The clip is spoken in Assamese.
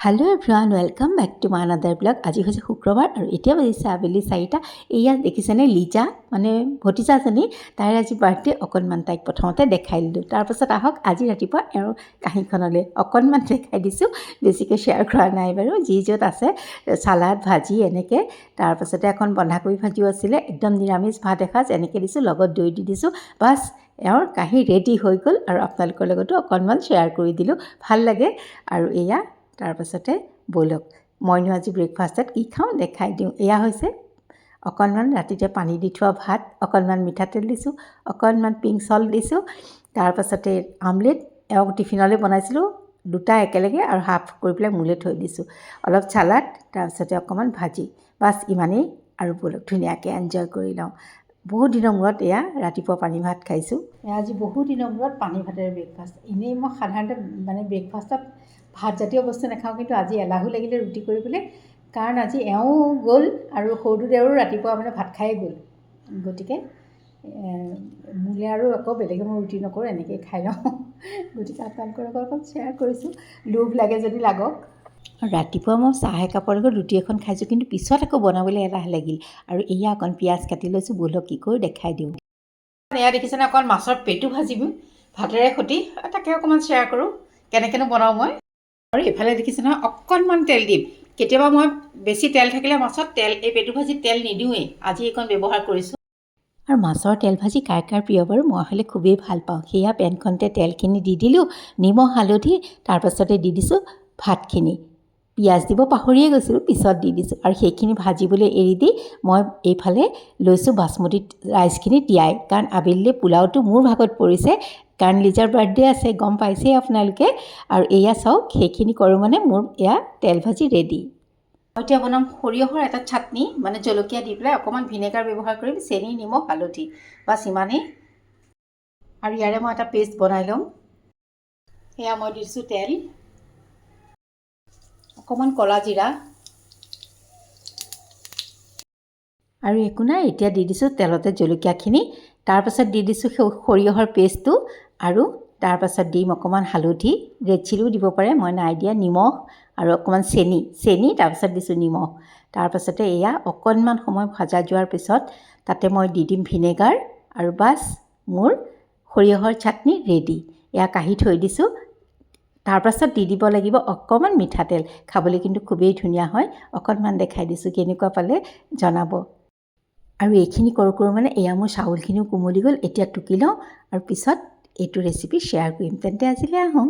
Hello everyone welcome back to my another blog. आज हूँ शुक्रबार और इतना बजिसे आबेली 4टा। एया देखिसेने लिजा माने भतिजाजनी तार आज बार्थडे अकणमान ताइक प्रथमते देखाई दिलो। तारपाছত आहक आज रातिपुवा एओर काहीखनले अकणमान देखाई दिसो, बेसिके शेयर करा नाइ बारु। जी जत आछे सालाद भाजी एनेके, तारपाछते এখন बन्धाकबि भाजिও आছিলে, एकदम निरामिष भात एसाज एनेके दिसो, लगत दৈ দি दिसो। बास एओर काही रेडी হৈ গ'ল আৰু আপোনালোকৰ লগতো অকণমান শ্বেয়াৰ কৰি দিলো। ভাল লাগে আৰু এয়া तारपाछते बोलक मइनो आज ब्रेकफास्टत कि खाऊँ देखाई दिउँ। एया होइसे अकणमान रातिते पानी दि थोৱা भात, अकणमान मिठातेल दिसो, अकणमान पिंक सल्ट दिसो, तारपाछते आमलेट एওক टिफिनले बनाइছিলো दुटा एकेलगे और हाफ কৰি পেলাই মুলে থৈ দিছো, অলপ সালাড, तारपाछते अकणमान भाजी। बास इमानेই আৰু बोलक धुनियाके एन्जय কৰি লওঁ। बहुत दिনৰ মূৰত এয়া ৰাতিপুৱা পানী ভাত খাইছোঁ। আজি বহুত দিনৰ মূৰত পানী ভাতেৰে ব্ৰেকফাষ্ট। এনেই মই সাধাৰণতে মানে ব্ৰেকফাষ্টত ভাত জাতীয় বস্তু নাখাওঁ, কিন্তু আজি এলাহু লাগিলে ৰুটি কৰিবলৈ, কাৰণ আজি এওঁ গ'ল আৰু সৰু দেউৰো ৰাতিপুৱা মানে ভাত খায়ে গ'ল। গতিকে মোলে আৰু আকৌ বেলেগে মই ৰুটি নকৰোঁ, এনেকৈ খাই লওঁ। গতিকে আপোনালোকৰ লগত অকণ শ্বেয়াৰ কৰিছোঁ, লোভ লাগে যদি লাগক। ৰাতিপুৱা মই চাহ একাপৰ লগত ৰুটি এখন খাইছোঁ, কিন্তু পিছত আকৌ বনাবলৈ এলাহ লাগিল। আৰু এয়া অকণ পিঁয়াজ কাটি লৈছোঁ, ব'লক কি কৰোঁ দেখাই দিওঁ। এয়া দেখিছেনে অকণ মাছৰ পেটু ভাজিম ভাতেৰে সৈতে, তাকে অকণমান শ্বেয়াৰ কৰোঁ কেনেকৈনো বনাওঁ মই। আৰু এফালে দেখিছে নহয় অকণমান তেল দিম। কেতিয়াবা মই বেছি তেল থাকিলে মাছত এই পেটু ভাজিত তেল নিদিওঁৱেই, আজি এইকণ ব্যৱহাৰ কৰিছোঁ। আৰু মাছৰ তেল ভাজি কাৰ কাৰ প্ৰিয় বাৰু? মই হ'লে খুবেই ভাল পাওঁ। সেয়া পেনখনতে তেলখিনি দি দিলোঁ, নিমখ হালধি, তাৰপাছতে দি দিছোঁ ভাতখিনি। পিঁয়াজ দিব পাহৰিয়ে গৈছিলোঁ, পিছত দি দিছোঁ। আৰু সেইখিনি ভাজিবলৈ এৰি দি মই এইফালে লৈছোঁ বাসমতি ৰাইচখিনি তিয়াই, কাৰণ আবেলিলৈ পোলাওটো মোৰ ভাগত পৰিছে, কাৰণ লিজাৰ বাৰ্থডে আছে, গম পাইছেই আপোনালোকে। আৰু এয়া চাওক সেইখিনি কৰোঁ মানে মোৰ এয়া তেল ভাজি ৰেডি। মই এতিয়া বনাম সৰিয়হৰ এটা চাটনি, মানে জলকীয়া দি পেলাই অকণমান ভিনেগাৰ ব্যৱহাৰ কৰিম, চেনি নিমখ হালধি, বাছ ইমানেই। আৰু ইয়াৰে মই এটা পেষ্ট বনাই ল'ম। এয়া মই দিছোঁ তেল, অকণমান ক'লা জিৰা, আৰু একো নাই। এতিয়া দি দিছোঁ তেলতে জলকীয়াখিনি, তাৰপাছত দি দিছোঁ সৰিয়হৰ পেষ্টটো, আৰু তাৰপাছত দিম অকণমান হালধি, ৰেড চিলিও দিব পাৰে, মই নাই দিয়া, নিমখ আৰু অকণমান চেনি, তাৰপাছত দিছোঁ নিমখ। তাৰপাছতে এয়া অকণমান সময় ভজা যোৱাৰ পিছত তাতে মই দি দিম ভিনেগাৰ, আৰু বাছ মোৰ সৰিয়হৰ চাটনি ৰেডি। এয়া কাঢ়ি থৈ দিছোঁ। তাৰপাছত দি দিব লাগিব অকণমান মিঠাতেল, খাবলৈ কিন্তু খুবেই ধুনীয়া হয়। অকণমান দেখাই দিছোঁ, কেনেকুৱা পালে জনাব। আৰু এইখিনি কৰোঁ মানে এয়া মোৰ চাউলখিনিও কোমলি গ'ল। এতিয়া টুকি লওঁ আৰু পিছত এইটো ৰেচিপি শ্বেয়াৰ কৰিম। তেন্তে আজিলৈ আহোঁ।